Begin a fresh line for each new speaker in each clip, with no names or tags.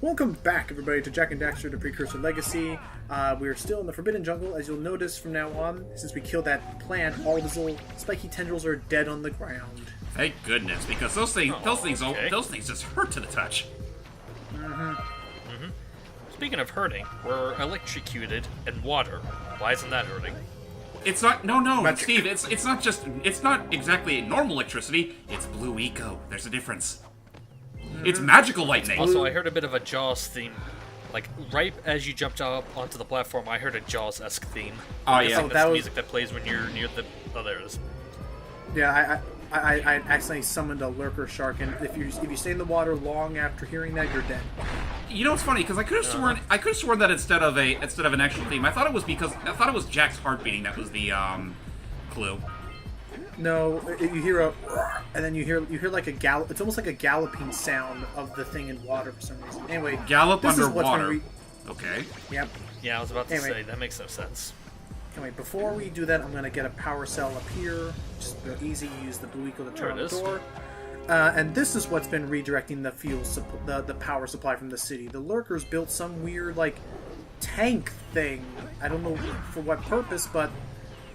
Welcome back, everybody, to Jak and Daxter, the Precursor Legacy. We're still in the Forbidden Jungle. As you'll notice from now on, since we killed that plant, all of his little spiky tendrils are dead on the ground.
Thank goodness, because those things just hurt to the touch.
Speaking of hurting, we're electrocuted in water. Why isn't that hurting?
It's not. No, Steve. It's not just. It's not exactly normal electricity. It's blue eco. There's a difference. It's magical lightning.
Also, I heard a bit of a Jaws theme. Like, right as you jumped up onto the platform, I heard a Jaws-esque theme.
Oh, yeah.
Like that's music that plays when you're near the... Oh, there it is.
Yeah, I accidentally summoned a lurker shark, and if you stay in the water long after hearing that, you're dead.
You know what's funny? Because I could have sworn that instead of an actual theme, I thought it was Jack's heart beating that was the clue.
No, you hear a, and then you hear like a gallop. It's almost like a galloping sound of the thing in water for some reason. Anyway,
gallop underwater. Okay.
Yep.
Yeah, I was about to say that makes no sense.
Anyway, before we do that, I'm gonna get a power cell up here. Just real easy. Use the blue eco to turn on the door. And this is what's been redirecting the fuel, the power supply from the city. The lurkers built some weird like tank thing. I don't know for what purpose, but.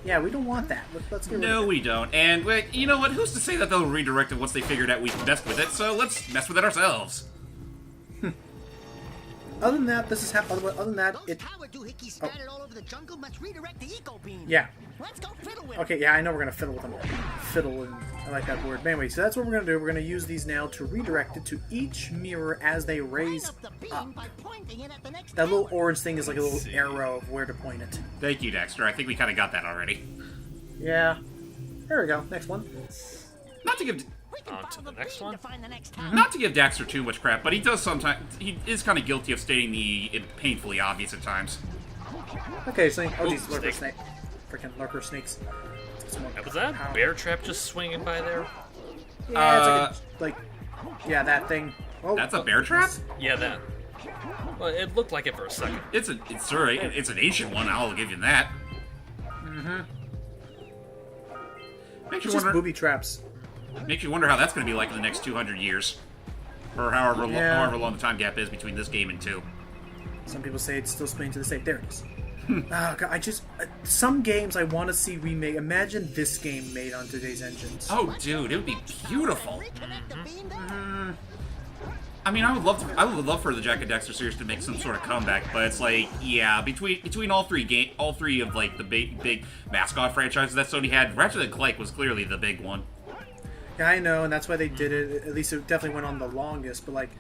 Yeah, we don't want that. Let's get rid of it.
No, we don't. And, you know what? Who's to say that they'll redirect it once they figured out we can mess with it, so let's mess with it ourselves.
Other than that, this is other than that, it... Yeah.
Let's go fiddle with
okay, yeah, I know we're going to fiddle with them. Fiddle, and I like that word. But anyway, so that's what we're going to do. We're going to use these now to redirect it to each mirror as they raise up. That little orange thing is like a little arrow of where to point it.
Thank you, Daxter. I think we kind of got that already.
Yeah. There we go. Next one.
Not to give...
On to the next one.
Not to give Daxter too much crap, but he does sometimes. He is kind of guilty of stating the painfully obvious at times.
Okay, so oh geez, lurker snake, freaking lurker snakes.
Was that bear trap just swinging by there?
Yeah, it's like yeah, that thing. Oh,
that's a bear trap.
Yeah, that. Well, it looked like it for a second.
It's an ancient one. I'll give you that. Makes you wonder.
Booby traps.
Makes you wonder how that's going to be like in the next 200 years. Or however long the time gap is between this game and 2.
Some people say it's still spinning to the same. There it is. Oh, God, some games I want to see remade. Imagine this game made on today's engines.
Oh, dude, it would be beautiful. I mean, I would love for the Jak and Daxter series to make some sort of comeback, but it's like, yeah, between all three of like the big mascot franchises that Sony had, Ratchet & Clank was clearly the big one.
Yeah, I know, and that's why they did it. At least it definitely went on the longest, but like,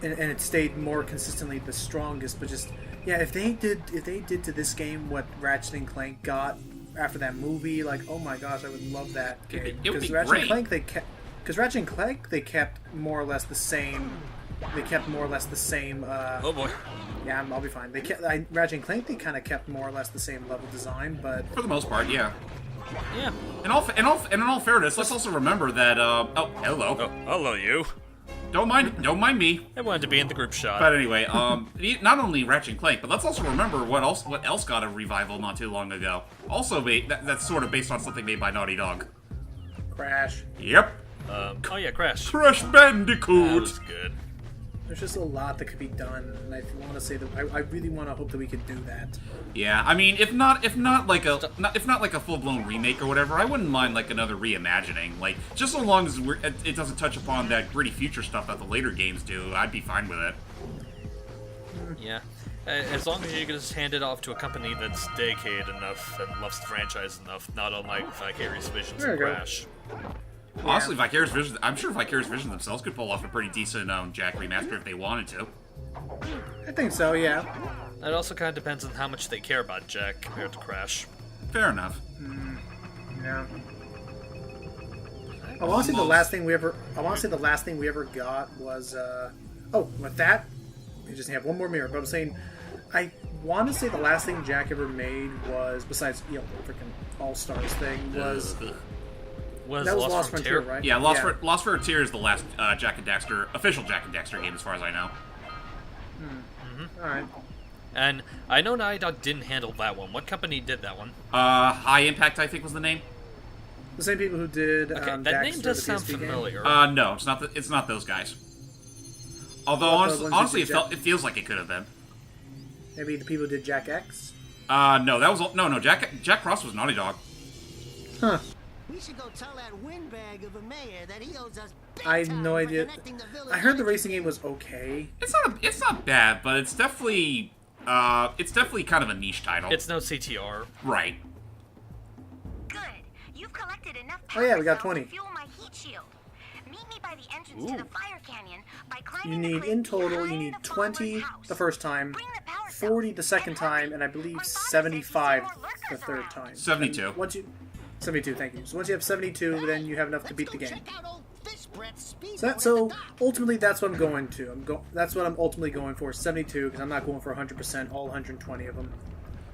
and it stayed more consistently the strongest. But just yeah, if they did to this game what Ratchet and Clank got after that movie, like oh my gosh, I would love that game.
It would be
Ratchet
great.
And Clank Ratchet and Clank they kept more or less the same. They kept more or less the same.
Oh boy.
Yeah, I'll be fine. Ratchet and Clank they kind of kept more or less the same level design, but
for the most part, yeah.
Yeah.
In all fairness, let's also remember that. Oh, hello.
Oh, hello, you.
Don't mind me.
I wanted to be in the group shot.
But anyway, not only Ratchet and Clank, but let's also remember what else got a revival not too long ago. Also, that's sort of based on something made by Naughty Dog.
Crash.
Yep.
Oh yeah, Crash.
Crash Bandicoot.
That was good.
There's just a lot that could be done, and I want to say that I really want to hope that we could do that.
Yeah, I mean, if not like a full-blown remake or whatever, I wouldn't mind like another reimagining. Like, just so long as it doesn't touch upon that gritty future stuff that the later games do, I'd be fine with it.
Yeah, as long as you can just hand it off to a company that's dedicated enough and loves the franchise enough, not unlike Vicarious Visions and Crash.
Honestly, Vicarious Visions, I'm sure Vicarious Visions themselves could pull off a pretty decent Jak remaster if they wanted to.
I think so, yeah.
It also kind of depends on how much they care about Jak compared to Crash.
Fair enough.
Yeah. I want to say the last thing we ever got was oh, with that, we just have one more mirror. But I'm saying, I want to say the last thing Jak ever made was, besides freaking All Stars thing, was. That was Lost Frontier, right?
Yeah, Lost Frontier is the last Jak and Daxter official Jak and Daxter game, as far as I know.
All right.
And I know Naughty Dog didn't handle that one. What company did that one?
High Impact, I think, was the name.
The same people who did
that
Daxter,
name does
the
sound
PSP
familiar.
No, it's not those guys. Although honestly, it feels like it could have been.
Maybe the people who did Jak-Ass?
No, that was no. Jack Cross was Naughty Dog.
Huh.
We should go tell that windbag of a mayor that he owes us big
I have
time
no
for
idea.
connecting the village
I heard the
energy.
racing game was okay.
It's not bad, but it's definitely kind of a niche title.
It's no CTR.
Right.
Good. You've collected enough
Oh, yeah, we got
power
20.
cells to fuel my heat shield. Meet me by the entrance to the fire canyon by
You
climbing the
need,
cliff
in total, you
behind
need
the follower's
20
house.
the first time,
Bring the power cells
40 the second
and hurry.
time, and I believe
My father says he's
75
seen more
the
lurkers
third
around.
time.
72.
And once you 72, thank you. So once you have 72, then you have enough to beat the game. So ultimately, that's what I'm going to. That's what I'm ultimately going for. 72, because I'm not going for 100%, all 120 of them.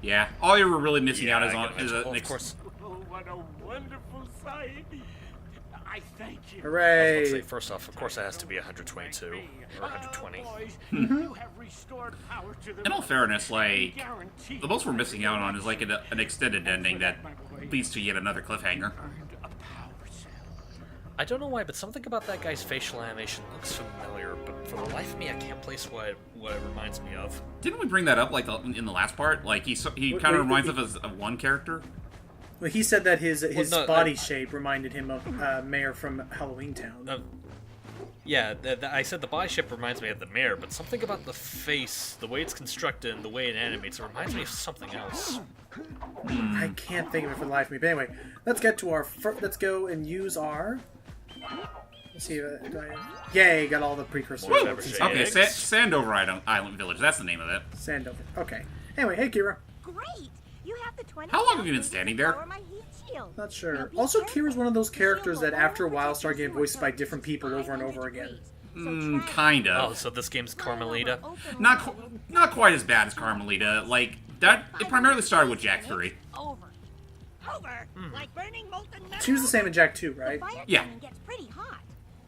Yeah. All you were really missing out is
of course.
Oh, what a wonderful sight! I thank you.
Hooray!
Let's say first off, of course, it has to be 122 or 120.
Boys, you have restored power to the
In all fairness, like,
guarantee
the most we're missing out on is like an extended ending that leads to yet another cliffhanger.
earned a power cell.
I don't know why, but something about that guy's facial animation looks familiar, but for the life of me, I can't place what it reminds me of.
Didn't we bring that up like in the last part? Like he kind of reminds us of one character.
Well, he said that his
no,
body shape reminded him of Mayor from Halloween Town.
Yeah, I said the body shape reminds me of the mayor, but something about the face, the way it's constructed, and the way it animates, it reminds me of something else.
I can't think of it for the life of me. But anyway, let's get to our. Let's go and use our. Let's see. Yay! Got all the precursors.
Whatever,
Okay,
eggs.
Sandover Island Village. That's the name of it.
Sandover. Okay. Anyway, hey Kira.
Great. You have the 20
How long have you been
cells
standing
to
there?
power my heat shield.
Not
Now
sure.
be
Also,
careful.
Kira's one of those
The
characters
shield
that
will
after a
only
while
protect
start getting
you
voiced by
at
different people over and
500
over again.
degrees. So try
Kind
Oh,
of.
so this game's Carmelita?
Not quite as bad as Carmelita. Like that. It primarily started with Jak 3.
Over. Over. Like burning molten metal.
She was the same in Jak 2,
The
right?
fire
Yeah.
canyon gets pretty hot.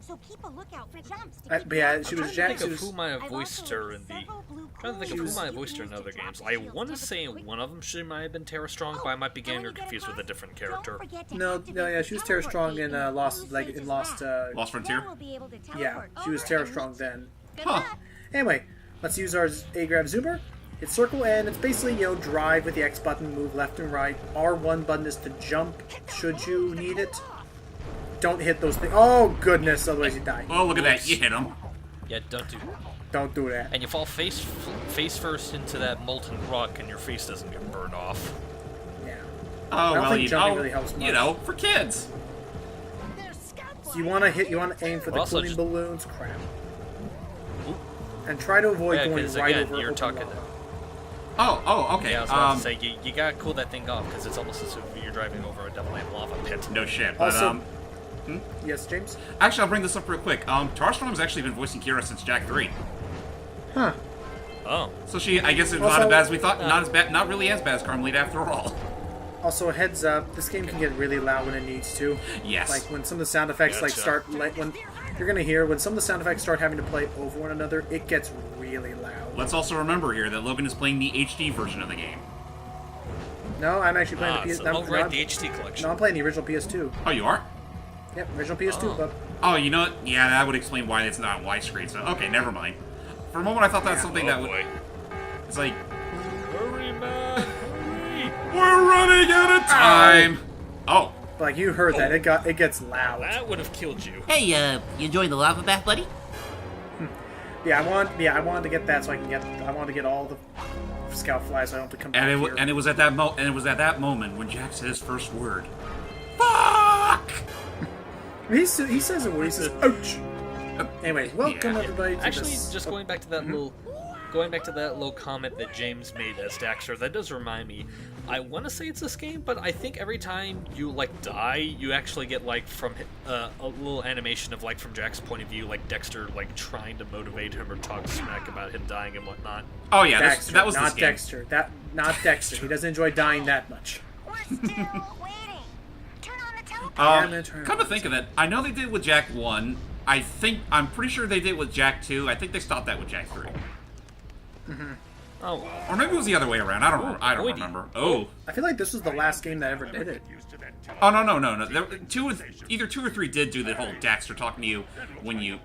So keep a lookout for jumps to keep
But yeah,
you
she
up.
was
I'm
Jak.
trying to
She
think of
was.
who might have
I've
voiced
also
her in the.
several blue
I'm trying to think of
coins
who might have
you
voiced her
can
in
use
other
to
games.
drop
I
shield
want to
temperature
say
quickly.
one of them she might have been Tara Strong, but I might be getting her confused with a different character.
No, yeah, she was Tara Strong in Lost.
Lost Frontier.
Yeah, she was Tara Strong then.
Huh.
Anyway, let's use our A-Grab Zoomer. Hit circle, and it's basically, drive with the X button, move left and right. R1 button is to jump, should you need it. Don't hit those things. Oh, goodness, otherwise you die.
Oh, look at that! You hit him.
Yeah, don't do.
Don't do that.
And you fall face first into that molten rock, and your face doesn't get burned off.
Yeah.
Oh
don't
well,
think jumping really helps much.
for kids.
So you want to aim for the
Also
cooling
just-
balloons. Crap. And try to avoid
Yeah,
going
because
right
again,
over
you're
open
talking.
lava.
Oh, okay.
Yeah, I was about to say you gotta cool that thing off because it's almost as if you're driving over a double-aim lava pit.
No shit. But
Also, yes, James?
actually, I'll bring this up real quick. Tara Strong's actually been voicing Kira since Jak 3.
Huh.
Oh,
So I guess it's not
Also-
as bad as we thought. Not really as bad as Carmelita after all.
Also, a heads up, this game can get really loud when it needs to.
Yes.
Like when some of the sound effects
Gotcha.
when you're gonna hear when some of the sound effects start having to play over one another, it gets really loud.
Let's also remember here that Logan is playing the HD version of the game.
No, I'm actually playing the PS.
so, oh right, the HD collection.
No, I'm playing the original PS2.
Oh, you are?
Yep, original PS2.
Oh.
But
Oh, you know what? Yeah, that would explain why it's not on widescreen. So, okay, never mind. For a moment, I thought that's something that would.
boy.
It's like,
Hurry, man, hurry!
we're running out of time. Oh,
like you heard that, it gets loud.
That would have killed you.
Hey, you enjoying the lava bath, buddy?
Yeah, I wanted to get that so I wanted to get all the scout flies so I don't have to come back here.
and it was at that moment when Jak said his first word. Fuck!
He says it where he says ouch. Anyway, welcome
Yeah.
everybody to
Actually,
this.
just going back to that little comment that James made as Daxter, that does remind me. I want to say it's this game, but I think every time you die, you actually get from a little animation of from Jack's point of view, Dexter trying to motivate him or talk smack about him dying and whatnot.
Oh yeah,
Daxter,
that was
not
this game.
Dexter. Not Dexter. He doesn't enjoy dying that much.
We're still waiting. Turn on the telephone.
Come to think of it, I know they did with Jak 1. I'm pretty sure they did with Jak 2. I think they stopped that with Jak 3.
Oh,
Or maybe it was the other way around. I don't
Boy,
remember. Oh.
I feel like this was the last game that ever did it.
Oh, no. Either 2 or 3 did do the whole Daxter talking to you when you...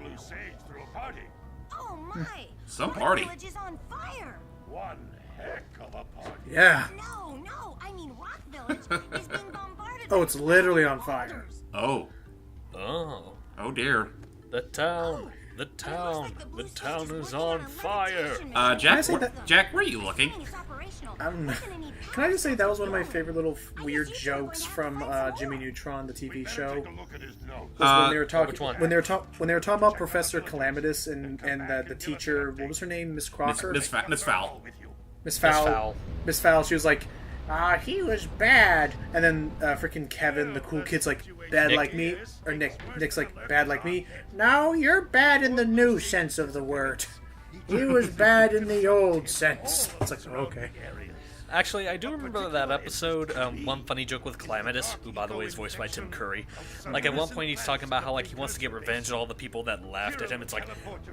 Oh Why?
Some
Our
party.
village is on fire.
One heck of a party.
Yeah.
No, I mean Rock Village is being bombarded.
Oh,
by
it's literally on fire.
orders.
Oh.
Oh,
Oh dear.
the town is on fire.
Jack,
say that-
Jack, where are you looking?
Can I just say that was one of my favorite little weird jokes from Jimmy Neutron, the TV show?
Take a look at his nose.
Was when they were talking
which one?
when they were talking about Professor Calamitous and the teacher. What was her name? Miss Crocker.
Miss Fowl.
Miss Fowl.
Fowl.
Miss Fowl. She was like, he was bad. And then freaking Kevin, the cool kid's like, bad
Nick.
like me. Or Nick's like, bad like me. No, you're bad in the new sense of the word. He was bad in the old sense. It's like, okay.
Actually, I do remember that episode. One funny joke with Calamitous, who by the way is voiced by Tim Curry. Like at one point he's talking about how like he wants to get revenge on all the people that laughed at him. It's like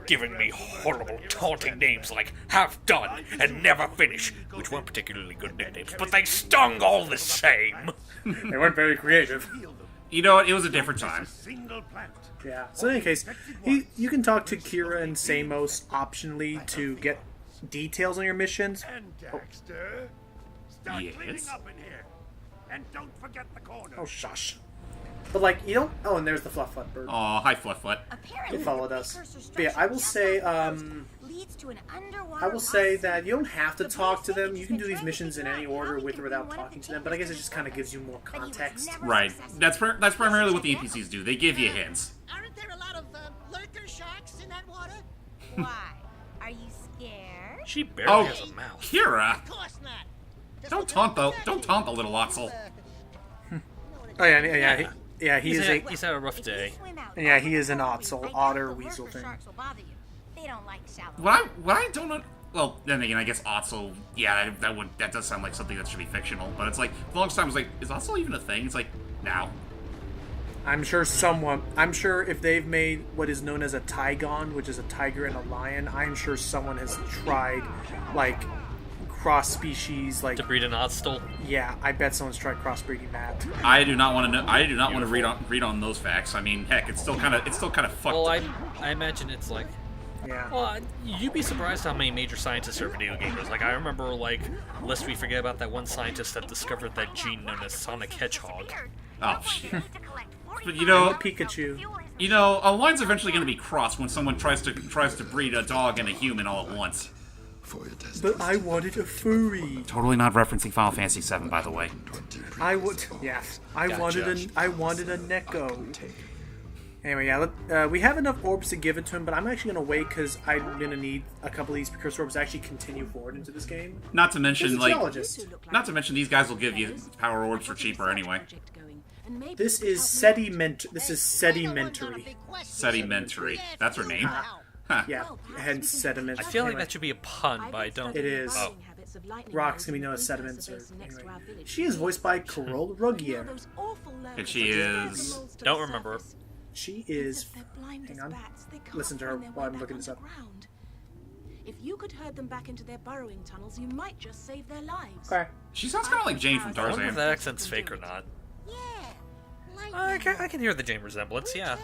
giving me horrible taunting names like half done and never finish, which weren't particularly good nicknames, but they stung all the same.
They weren't very creative.
You know what? It was a different time.
Single plant.
Yeah. So in any case, you can talk to Kira and Samos optionally to get details on your missions.
And Daxter, start
Yes?
cleaning up in here. And don't forget the corner.
Oh, shush. But like, you don't... Oh, and there's the Fluffbutt bird.
Aw, hi Fluffbutt.
It followed us. But yeah, I will say, that you don't have to talk to them. You can do these missions in any order with or without talking to them, but I guess it just kind of gives you more context.
Right. That's primarily what the NPCs do. They give you hints.
Aren't there a lot of lurker sharks in that water?
Why? Are you scared?
She barely
Oh,
has a mouth.
Kira!
Of course not. Just
Don't
look
taunt
at
the little Otzel.
Oh, yeah, he is a...
He's had a rough day.
Yeah, he is an Otzel, otter weasel thing.
They don't like shallow.
What I don't know. Well, then again, I guess Otzel. Yeah, that does sound like something that should be fictional. But it's like for the longest time, I was like, is Otzel even a thing? It's like now.
I'm sure if they've made what is known as a Tygon, which is a tiger and a lion, I'm sure someone has tried, like, cross-species, like...
To breed an Otzel.
Yeah, I bet someone's tried crossbreeding that.
I do not want to know. I do not want to read on those facts. I mean, heck, it's still kind of fucked.
Well, I imagine it's like...
Yeah.
Well, you'd be surprised how many major scientists are video gamers. Like, I remember, like, lest we forget about that one scientist that discovered that gene known as Sonic Hedgehog.
Oh shit. But you know,
Pikachu.
You know, a line's eventually going to be crossed when someone tries to breed a dog and a human all at once.
But I wanted a furry.
Totally not referencing Final Fantasy VII, by the way.
I wanted a Neko. Anyway, yeah, we have enough orbs to give it to him, but I'm actually going to wait because I'm going to need a couple of these precursor orbs to actually continue forward into this game.
Not to mention,
He's a
like,
geologist.
not to mention these guys will give you power orbs for cheaper anyway.
This is sedimentary.
Sedimentary. That's her name. Huh.
Yeah, hence sediment.
I feel like
Anyway,
that should be a pun, but I don't...
It is.
Oh.
Rocks can be known as sediments. Anyway. She is voiced by Carole Rugier.
And she is...
Don't remember.
She is... Hang on. Listen to her while I'm looking this up.
If you could herd them back into their burrowing tunnels, you might just save their lives.
Okay.
She sounds kind of like Jane from
I wonder if
Tarzan.
that accent's fake or not. I can hear the Jane resemblance, yeah.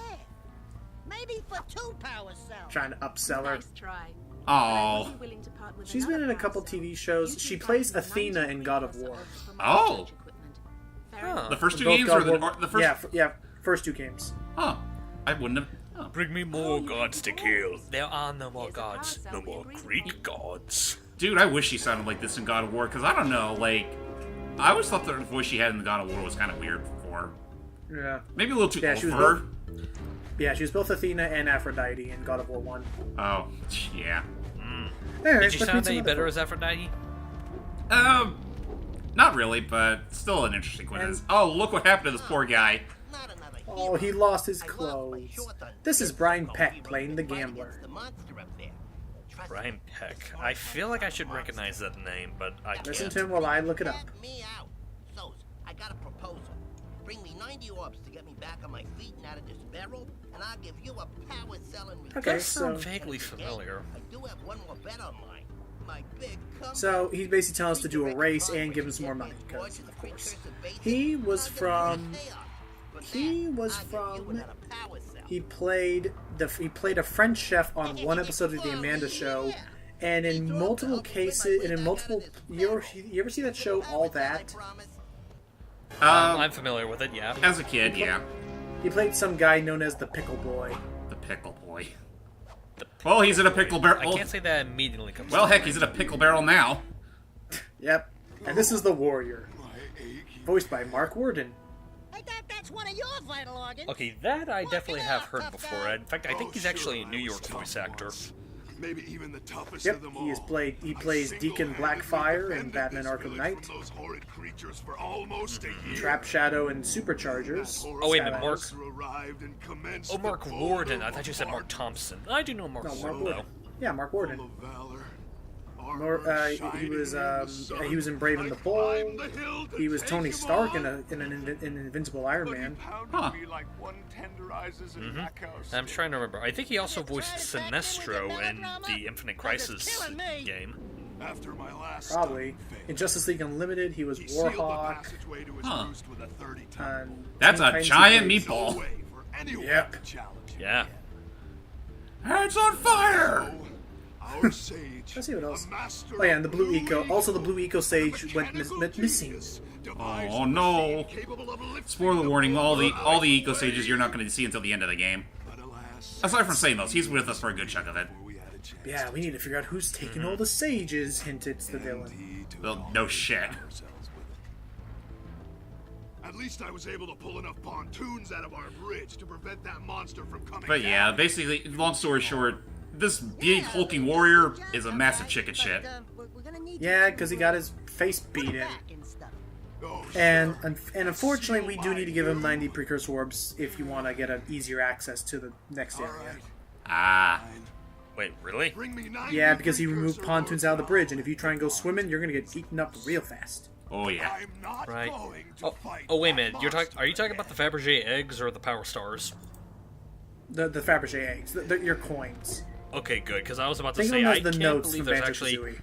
Maybe for 2 power cells.
Trying to upsell her.
Nice try.
Oh.
She's been in a couple TV shows. She plays Athena in God of War.
Oh.
Huh.
The first two
Both
games
God
or
of War-
the first?
Yeah, first 2 games.
Huh. I wouldn't have... Oh.
Bring me more gods to kill. There are no more gods. No more Greek gods.
Dude, I wish she sounded like this in God of War, because I don't know, like... I always thought the voice she had in the God of War was kind of weird for her.
Yeah.
Maybe a little too
Yeah,
old
she
for
was
her.
Yeah, she was both Athena and Aphrodite in God of War 1.
Oh, yeah.
Anyways,
Did you
let's
sound
read some
any
other
better
folks.
as Aphrodite?
Not really, but still an interesting coincidence. Oh, look what happened to this poor guy.
Not another
Oh, he lost his clothes. This is Brian Peck playing the gambler.
Brian Peck. I feel like I should recognize that name, but I can't.
Listen to him while I look it up.
Get me out. So, I got a proposal. Bring me 90 orbs to get me back on my feet and out of this barrel, and I'll give you a power cell in return.
Okay,
Does sound
so-
vaguely familiar.
I do have one more bet on mine. My big comeback.
So he's basically telling us to do a race and give him some more money, because of course. He was from. He played he played a French chef on one episode of the Amanda Show, and in multiple cases, and in multiple, you ever see that show All That?
I'm familiar with it. Yeah.
As a kid, yeah.
He played some guy known as the Pickle Boy.
The Pickle Boy. Well, he's in a pickle barrel.
I can't say that immediately comes.
Well, heck, he's in a pickle barrel now.
Yep. And this is the Warrior, voiced by Mark Warden.
I thought that's one of your vital organs.
Okay, that I definitely have heard before. In fact, I think he's actually a New York voice actor.
Maybe even the toughest
Yep,
of them all.
he plays Deacon Blackfire in Batman Arkham Knight,
Those horrid creatures for almost a year.
Trap Shadow in Superchargers.
Oh, wait a minute, Mark.
Arrived and commenced
Oh, Mark
the
Warden.
bold
I thought you said Mark Thompson. I do know Mark
No, Mark
Warden,
Warden.
though.
Yeah, Mark Warden.
full of valor,
He was in Brave and the Bold. He was Tony Stark in an Invincible Iron Man.
Huh.
I'm trying to remember. I think he also voiced Sinestro in the Infinite Crisis game.
After my last
Probably. In Justice League Unlimited, he was
he sealed the
Warhawk.
passageway to his
Huh.
roost with a 30
And
That's
Teen
a
Titans
giant
Go
meatball.
way for anyone
Yep.
to challenge him.
Yeah.
Heads on fire!
Our sage.
Let's see what else.
a master
Oh yeah, and the
of
Blue Eco. Also, the Blue Eco Sage went missing.
Oh no! Spoiler warning: all the Eco Sages you're not going to see until the end of the game. Aside from Samos, he's with us for a good chunk of it.
Yeah, we need to figure out who's taking all the sages. Hinted the villain.
Well, no shit.
At least I was able to pull enough pontoons out of our bridge to prevent that monster from coming
But yeah,
down.
basically, long story short, this big hulking warrior is a massive chicken shit.
Yeah, because he got his face beat in.
Oh,
And unfortunately, we do need to give him 90 precursor orbs if you want to get an easier access to the next area.
Ah.
Wait, really?
bring me 90
Yeah, because he removed
precursor
pontoons out of the
orbs
bridge, and if you try and go swimming, you're gonna get eaten up real fast.
Oh yeah.
I'm not
Right.
going to fight
Oh, wait a
that
minute. Are you talking about the Fabergé eggs or the Power Stars?
The Fabergé eggs, your coins.
Okay, good. Because I was about to
Think
say
of them
I
as the
can't
notes
believe
from
there's actually.
Banjo-Kazooie.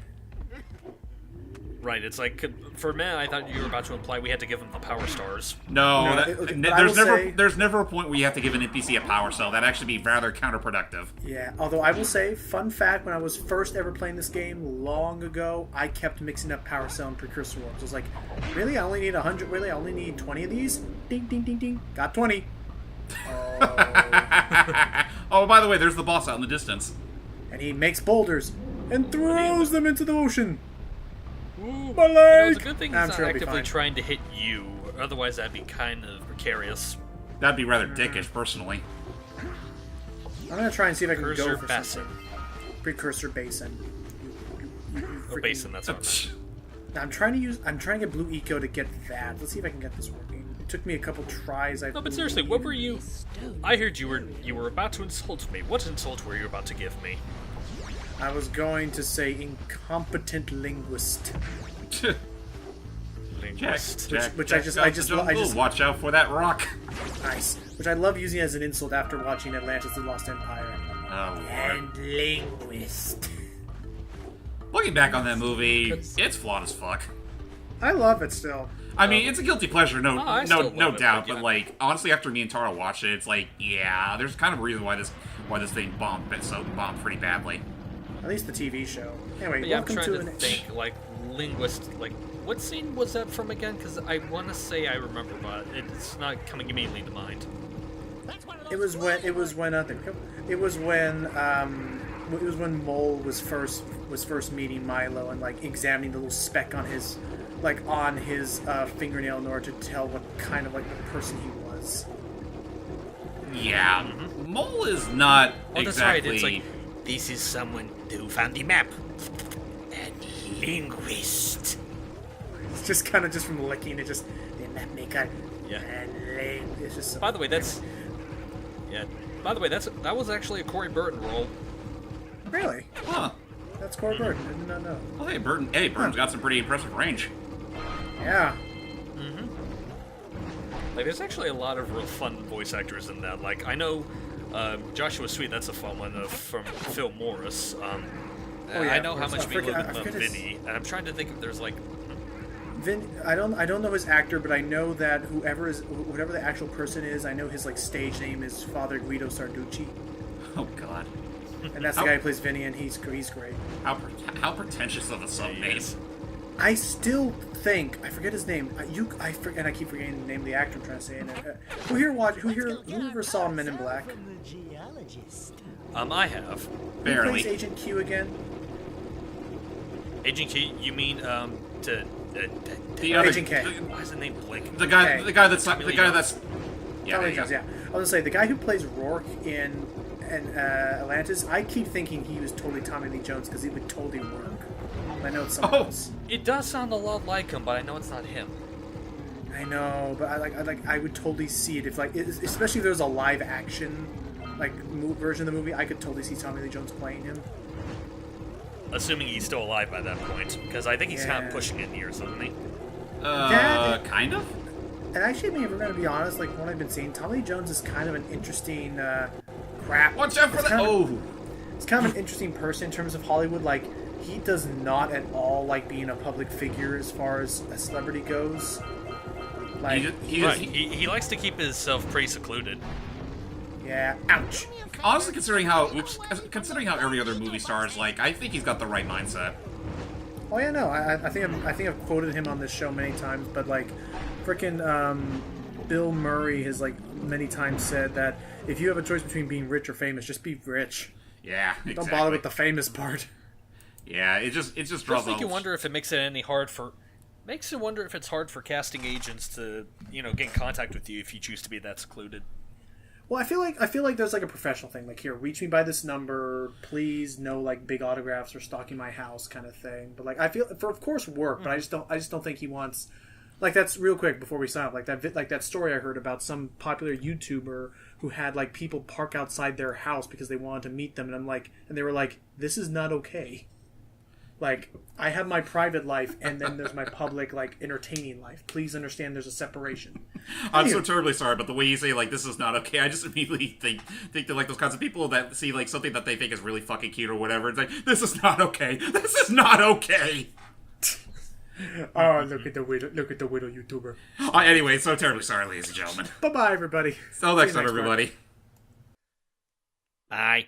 Right. It's like for a minute I thought you were about to imply we had to give them the Power Stars.
No,
No, but I will say-
there's never a point where you have to give an NPC a power cell. That'd actually be rather counterproductive.
Yeah, although I will say, fun fact, when I was first ever playing this game long ago, I kept mixing up Power Cell and Precursor Orbs. I was like, really? I only need 100? Really? I only need 20 of these? Ding, ding, ding, ding. Got 20. Oh.
Oh, by the way, there's the boss out in the distance.
And he makes boulders and throws them into the ocean.
Ooh.
My
You know,
leg!
it's a good thing he's
I'm
not
sure it'll be
actively
fine.
trying to hit you. Otherwise, that'd be kind of precarious.
That'd be rather dickish, personally.
I'm gonna try and see if I can
Precursor
go for
Basin.
something. Precursor Basin.
Or Basin, that's what I meant.
I'm trying to get Blue Eco to get that. Let's see if I can get this working. It took me a couple tries.
No, but seriously, what were you... I heard you were about to insult me. What insult were you about to give me?
I was going to say incompetent linguist.
Linguist.
Which I just
watch out for that rock.
Nice. Which I love using as an insult after watching Atlantis: The Lost Empire.
Oh lord.
And linguist.
Looking back on that movie, it's flawed as fuck.
I love it still.
I mean, it's a guilty pleasure,
I still love
no
it,
doubt.
but
But
yeah.
like, honestly, after me and Tara watched it, it's like, yeah, there's kind of a reason why this thing bombed pretty badly.
At least the TV show. Anyway,
But yeah, I'm
welcome
trying
to
to
an.
think, like, linguist, like, what scene was that from again? Because I want to say I remember, but it's not coming immediately to mind.
It was when Mole was first meeting Milo and like examining the little speck on his fingernail in order to tell what kind of like the person he was.
Yeah, Mole is not
Oh, that's right.
exactly.
It's like, this is someone who found the map. And linguist.
It's just kind of just from licking it, just the map maker.
Yeah.
And it's just. So,
By the way, that was actually a Corey Burton role.
Really?
Huh.
That's Corey Burton. I did not know.
Well, hey, Burton's got some pretty impressive range.
Yeah.
Like, there's actually a lot of real fun voice actors in that. Like, I know Joshua Sweet, that's a fun one from Phil Morris.
Oh, yeah,
I know
of
how
course.
much
I
we
forget-
love
I forget his-
Vinny, and I'm trying to think if there's like...
I don't know his actor, but I know that whatever the actual person is, I know his like stage name is Father Guido Sarducci.
Oh God.
And that's the guy who plays Vinny, and he's great.
How pretentious of a sub name.
I still think I forget his name. And I keep forgetting the name of the actor I'm trying to say. Who ever saw Men in Black?
I have.
Who
Barely.
plays Agent Q again?
Agent K? You mean
The other,
Agent K.
Why is the name blanking?
The guy that's.
Tommy Lee Jones, yeah. I was gonna say the guy who plays Rourke in Atlantis. I keep thinking he was totally Tommy Lee Jones because he would totally work. I know it's someone else.
It does sound a lot like him, but I know it's not him.
I know, but I would totally see it if especially if there was a live action version of the movie. I could totally see Tommy Lee Jones playing him.
Assuming he's still alive by that point, because I think he's kind of pushing it in years, isn't he?
Kind of.
And actually, if we're gonna be honest, like what I've been seeing, Tommy Lee Jones is kind of an interesting crap.
Watch out for that!
It's kind of an interesting person in terms of Hollywood. Like he does not at all like being a public figure as far as a celebrity goes. Like
he likes to keep himself pretty secluded.
Yeah. Ouch.
Honestly, considering how every other movie star is like, I think he's got the right mindset.
Oh yeah, no, I think I've quoted him on this show many times, but like, frickin' Bill Murray has like many times said that if you have a choice between being rich or famous, just be rich.
Yeah, exactly.
Don't bother with the famous part.
Yeah, it just draws.
Makes you wonder if it makes it any hard for. Makes you wonder if it's hard for casting agents to get in contact with you if you choose to be that secluded.
Well, I feel like there's like a professional thing, like here, reach me by this number, please, no like big autographs or stalking my house kind of thing. But like I feel for of course work, but I just don't think he wants. Like that's real quick before we sign up. Like that story I heard about some popular YouTuber who had like people park outside their house because they wanted to meet them, and they were like, this is not okay. Like I have my private life, and then there's my public like entertaining life. Please understand, there's a separation.
I'm so terribly sorry, but the way you say like this is not okay, I just immediately think they're like those kinds of people that see like something that they think is really fucking cute or whatever. It's like this is not okay. This is not okay.
Oh, look at the widow YouTuber.
Anyway, so terribly sorry, ladies and gentlemen.
Bye-bye, everybody.
Till next time, everybody.
Bye.